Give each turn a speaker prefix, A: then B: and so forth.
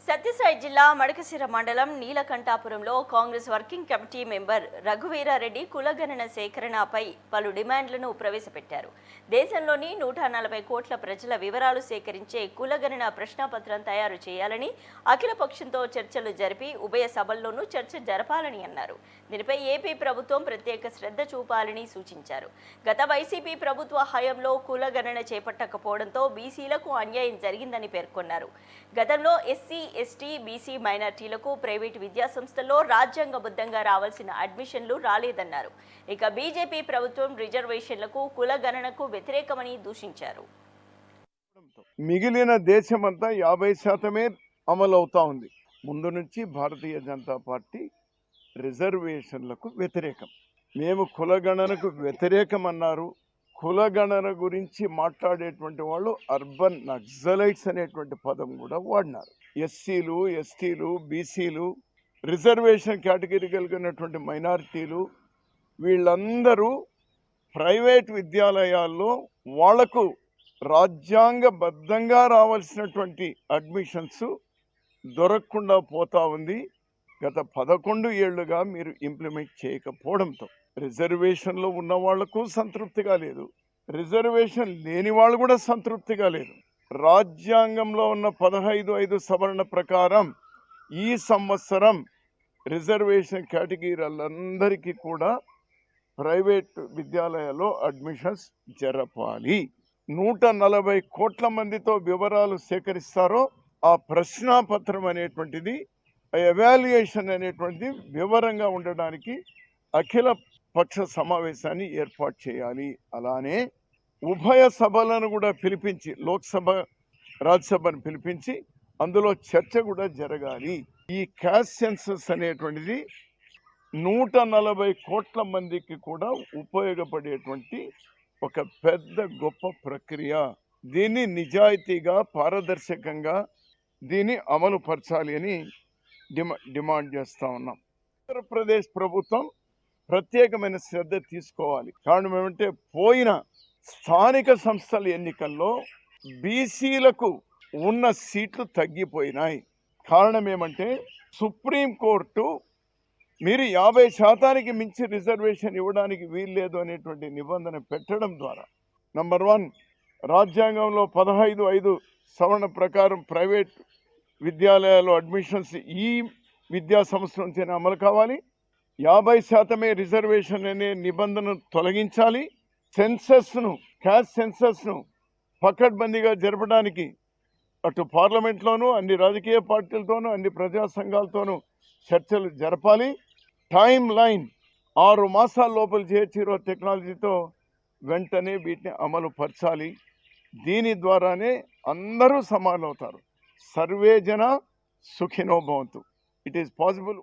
A: సత్యసాయి జిల్లా మడకశిర మండలం నీలకంఠాపురంలో Congress working committee member Raghuveera Reddy కులగణన సేకరణపై పలు డిమాండ్లను ప్రవేశపెట్టారు. దేశంలోని 140 కోట్ల ప్రజల వివరాలు సేకరించే కులగణన ప్రశ్నాపత్రం తయారు చేయాలని అఖిలపక్షంతో చర్చలు జరిపి ఉభయ సభల్లోనూ చర్చ జరపాలని అన్నారు. దీనిపై ఏపీ ప్రభుత్వం ప్రత్యేక శ్రద్ధ చూపాలని సూచించారు. గత వైసీపీ ప్రభుత్వ హయాంలో కులగణన చేపట్టకపోవడంతో బీసీలకు అన్యాయం జరిగిందని పేర్కొన్నారు. గతంలో ఎస్సీ, ఎస్టీ, బీసీ మైనార్టీలకు ప్రైవేటు విద్యాసంస్థల్లో రాజ్యాంగబద్ధంగా రావాల్సిన అడ్మిషన్లు రాలేదన్నారు. ఇక బీజేపీ ప్రభుత్వం రిజర్వేషన్లకు కులగణనకు వ్యతిరేకమని దూషించారు.
B: మిగిలిన దేశమంతా 50% అమలవుతా ఉంది. ముందు నుంచి భారతీయ జనతా పార్టీ రిజర్వేషన్లకు వ్యతిరేకం. మేము కులగణనకు వ్యతిరేకం అన్నారు. కులగణన గురించి మాట్లాడేటువంటి వాళ్ళు అర్బన్ నక్సలైట్స్ అనేటువంటి పదం కూడా వాడినారు. ఎస్సీలు, ఎస్టీలు, బీసీలు, రిజర్వేషన్ కేటగిరీ కలిగినటువంటి మైనారిటీలు వీళ్ళందరూ ప్రైవేట్ విద్యాలయాల్లో వాళ్లకు రాజ్యాంగబద్ధంగా రావాల్సినటువంటి అడ్మిషన్స్ దొరకకుండా పోతా ఉంది. గత 11 ఏళ్లుగా మీరు ఇంప్లిమెంట్ చేయకపోవడంతో రిజర్వేషన్లో ఉన్న వాళ్లకు సంతృప్తిగా లేదు, రిజర్వేషన్ లేని వాళ్ళు కూడా సంతృప్తిగా లేదు. రాజ్యాంగంలో ఉన్న 15(5) సవరణ ప్రకారం ఈ సంవత్సరం రిజర్వేషన్ కేటగిరీలందరికీ కూడా ప్రైవేట్ విద్యాలయాల్లో అడ్మిషన్స్ జరపాలి. 140 కోట్ల మందితో వివరాలు సేకరిస్తారో ఆ ప్రశ్నాపత్రం అనేటువంటిది, ఎవాల్యుయేషన్ అనేటువంటిది వివరంగా ఉండడానికి అఖిల పక్ష సమావేశాన్ని ఏర్పాటు చేయాలి. అలానే ఉభయ సభలను కూడా పిలిపించి, లోక్సభ, రాజ్యసభను పిలిపించి అందులో చర్చ కూడా జరగాలి. ఈ క్యాస్ట్ సెన్సస్ అనేటువంటిది 140 కోట్ల మందికి కూడా ఉపయోగపడేటువంటి ఒక పెద్ద గొప్ప ప్రక్రియ. దీన్ని నిజాయితీగా, పారదర్శకంగా దీన్ని అమలు పరచాలి అని డిమాండ్ చేస్తూ ఉన్నాం. ఆంధ్రప్రదేశ్ ప్రభుత్వం ప్రత్యేకమైన శ్రద్ధ తీసుకోవాలి. కారణం ఏమంటే, పోయిన స్థానిక సంస్థల ఎన్నికల్లో బీసీలకు ఉన్న సీట్లు తగ్గిపోయినాయి. కారణం ఏమంటే, సుప్రీంకోర్టు మీరు 50% మించి రిజర్వేషన్ ఇవ్వడానికి వీల్లేదు అనేటువంటి నిబంధన పెట్టడం ద్వారా, నంబర్ 1, రాజ్యాంగంలో 15(5) సవరణ ప్రకారం ప్రైవేట్ విద్యాలయాల్లో అడ్మిషన్స్ ఈ విద్యా సంవత్సరం నుంచే అమలు కావాలి. 50% రిజర్వేషన్ అనే నిబంధనను తొలగించాలి. సెన్సస్ను, క్యాస్ట్ సెన్సస్ను పకడ్బందీగా జరపడానికి అటు పార్లమెంట్లోనూ, అన్ని రాజకీయ పార్టీలతోనూ, అన్ని ప్రజా సంఘాలతోనూ చర్చలు జరపాలి. టైం లైన్ 6 మాసాల లోపల చేయొచ్చు టెక్నాలజీతో వెంటనే వీటిని అమలు పరచాలి. దీని ద్వారానే అందరూ సమానమవుతారు. సర్వే జన సుఖినో భవంతు. It is possible.